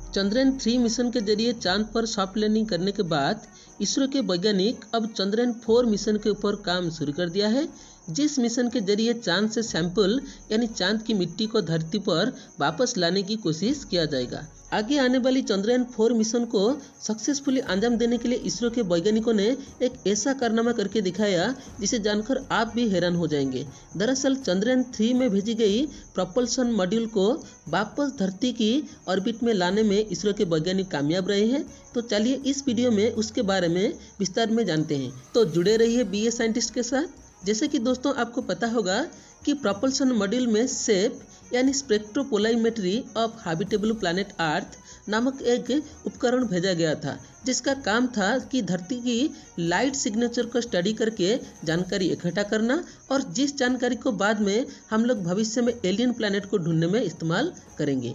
Chandrayaan-3 mission के जरिए चांद पर सॉफ्ट लैंडिंग करने के बाद इसरो के वैज्ञानिक अब चंद्रयान-4 मिशन के ऊपर काम शुरू कर दिया है, जिस मिशन के जरिए चांद से सैंपल यानी चांद की मिट्टी को धरती पर वापस लाने की कोशिश किया जाएगा। आगे आने वाली चंद्रयान-4 मिशन को सक्सेसफुली अंजाम देने के लिए इसरो के वैज्ञानिकों ने एक ऐसा कारनामा करके दिखाया जिसे जानकर आप भी हैरान हो जाएंगे। दरअसल चंद्रयान-3 में भेजी गई प्रोपल्शन मॉड्यूल को वापस धरती की ऑर्बिट में लाने में इसरो के वैज्ञानिक कामयाब रहे हैं। तो चलिए इस वीडियो में उसके बारे में विस्तार में जानते हैं। तो जुड़े रहिए बीए साइंटिस्ट के साथ। जैसे कि दोस्तों आपको पता होगा कि प्रोपल्शन मॉड्यूल में सेप यानी स्पेक्ट्रोपोलाइमेट्री ऑफ हैबिटेबल प्लैनेट अर्थ नामक एक उपकरण भेजा गया था, जिसका काम था कि धरती की लाइट सिग्नेचर को स्टडी करके जानकारी इकट्ठा करना और जिस जानकारी को बाद में हम लोग भविष्य में एलियन प्लैनेट को ढूंढने में इस्तेमाल करेंगे।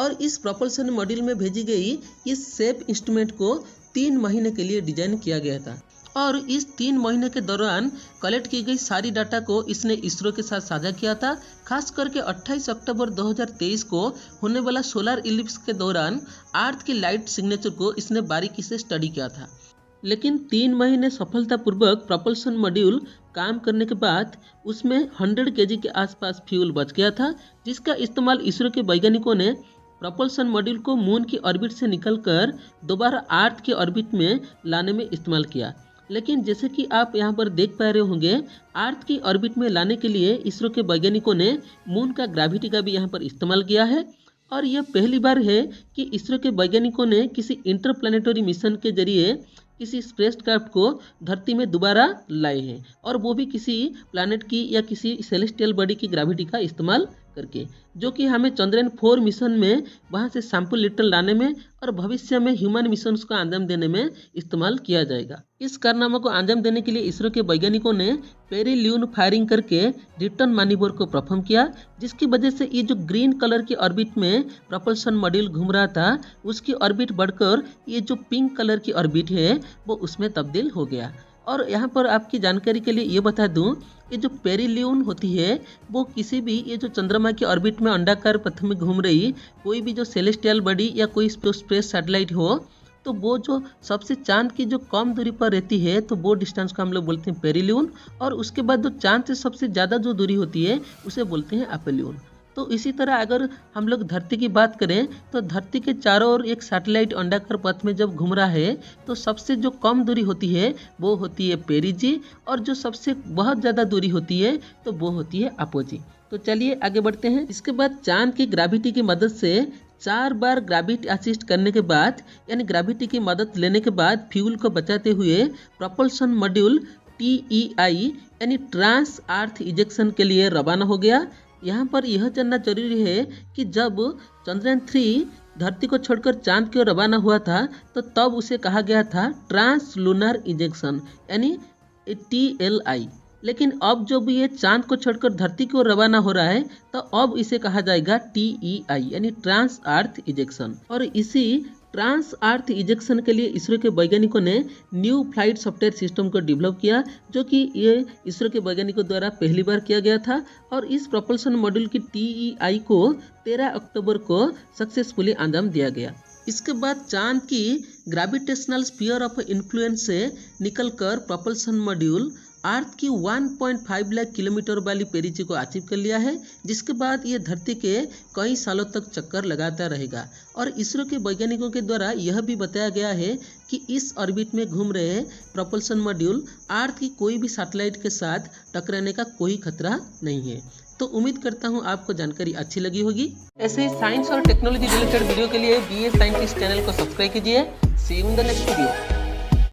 और इस प्रोपल्शन मॉड्यूल में भेजी गई इस सेप इंस्ट्रूमेंट को 3 महीने के लिए डिजाइन किया गया था और इस 3 महीने के दौरान कलेक्ट की गई सारी डाटा को इसने इसरो के साथ साझा किया था। खास करके 28 अक्टूबर 2023 को होने वाला सोलर इलिप्स के दौरान अर्थ की लाइट सिग्नेचर को इसने बारीकी से स्टडी किया था। लेकिन 3 महीने सफलतापूर्वक प्रोपल्शन मॉड्यूल काम करने के बाद उसमें 100 kg के आसपास फ्यूल बच गया था, जिसका इस्तेमाल इसरो के वैज्ञानिकों ने प्रोपल्शन मॉड्यूल को मून की ऑर्बिट से निकलकर दोबारा अर्थ के ऑर्बिट में लाने में इस्तेमाल किया। लेकिन जैसे कि आप यहाँ पर देख पा रहे होंगे, अर्थ की ऑर्बिट में लाने के लिए इसरो के वैज्ञानिकों ने मून का ग्रेविटी का भी यहाँ पर इस्तेमाल किया है। और यह पहली बार है कि इसरो के वैज्ञानिकों ने किसी इंटरप्लैनेटरी मिशन के जरिए किसी स्पेसक्राफ्ट को धरती में दोबारा लाए हैं, और वो भी किसी प्लैनेट की या किसी सेलेस्टियल बॉडी की ग्रेविटी का इस्तेमाल करके, जो कि हमें चंद्रयान-4 मिशन में वहां से सैंपल लिटर लाने में और भविष्य में ह्यूमन मिशंस को अंजाम देने में इस्तेमाल किया जाएगा। इस कारनामा को अंजाम देने के लिए इसरो के वैज्ञानिकों ने पेरिल्यून फायरिंग करके रिटर्न मैन्यूवर को परफॉर्म किया, जिसकी वजह से ये जो ग्रीन कलर की ऑर्बिट में प्रोपल्शन मॉड्यूल घूम रहा था, उसकी ऑर्बिट बढ़कर ये जो पिंक कलर की ऑर्बिट है वो उसमें तब्दील हो गया। और यहाँ पर आपकी जानकारी के लिए ये बता दूं, ये जो पेरिल्यून होती है वो किसी भी ये जो चंद्रमा की ऑर्बिट में अंडाकार पथ में घूम रही कोई भी जो सेलेस्टियल बॉडी या कोई स्पेस सैटेलाइट हो, तो वो जो सबसे चांद की जो कम दूरी पर रहती है तो वो डिस्टेंस को हम लोग बोलते हैं पेरिल्यून, और उसके बाद जो चांद से सबसे ज़्यादा जो दूरी होती है उसे बोलते हैं अपेल्यून। तो इसी तरह अगर हम लोग धरती की बात करें तो धरती के चारों ओर एक सैटेलाइट अंडाकार पथ में जब घूम रहा है तो सबसे जो कम दूरी होती है वो होती है पेरिजी, और जो सबसे बहुत ज़्यादा दूरी होती है तो वो होती है अपोजी। तो चलिए आगे बढ़ते हैं। इसके बाद चांद की ग्रेविटी की मदद से 4 बार ग्रेविटी असिस्ट करने के बाद यानी ग्रेविटी की मदद लेने के बाद फ्यूल को बचाते हुए प्रोपल्शन मॉड्यूल TEI यानी ट्रांस अर्थ इजेक्शन के लिए रवाना हो गया। यहाँ पर यह जानना जरूरी है कि जब चंद्रयान-3 धरती को छोड़कर चांद की ओर रवाना हुआ था तो तब उसे कहा गया था ट्रांस लूनर इजेक्शन यानी TLI, लेकिन अब जब ये चांद को छोड़कर धरती की ओर रवाना हो रहा है तो अब इसे कहा जाएगा TEI यानी ट्रांस अर्थ इजेक्शन। और इसी ट्रांस अर्थ इजेक्शन के लिए इसरो के वैज्ञानिकों ने न्यू फ्लाइट सॉफ्टवेयर सिस्टम को डेवलप किया, जो कि ये इसरो के वैज्ञानिकों द्वारा पहली बार किया गया था। और इस प्रोपल्शन मॉड्यूल की TEI को 13 अक्टूबर को सक्सेसफुली अंजाम दिया गया। इसके बाद चांद की ग्रेविटेशनल स्फीयर ऑफ इन्फ्लुएंस से निकलकर प्रोपल्शन मॉड्यूल अर्थ की 1.5 लाख किलोमीटर वाली पेरिजी को अचीव कर लिया है, जिसके बाद ये धरती के कई सालों तक चक्कर लगाता रहेगा। और इसरो के वैज्ञानिकों के द्वारा यह भी बताया गया है कि इस ऑर्बिट में घूम रहे प्रोपल्शन मॉड्यूल अर्थ की कोई भी सैटेलाइट के साथ टकराने का कोई खतरा नहीं है। तो उम्मीद करता हूँ आपको जानकारी अच्छी लगी होगी। ऐसे ही साइंस और टेक्नोलॉजी रिलेटेड वीडियो के लिए बीए साइंटिस्ट चैनल को सब्सक्राइब कीजिए। See you in the next video.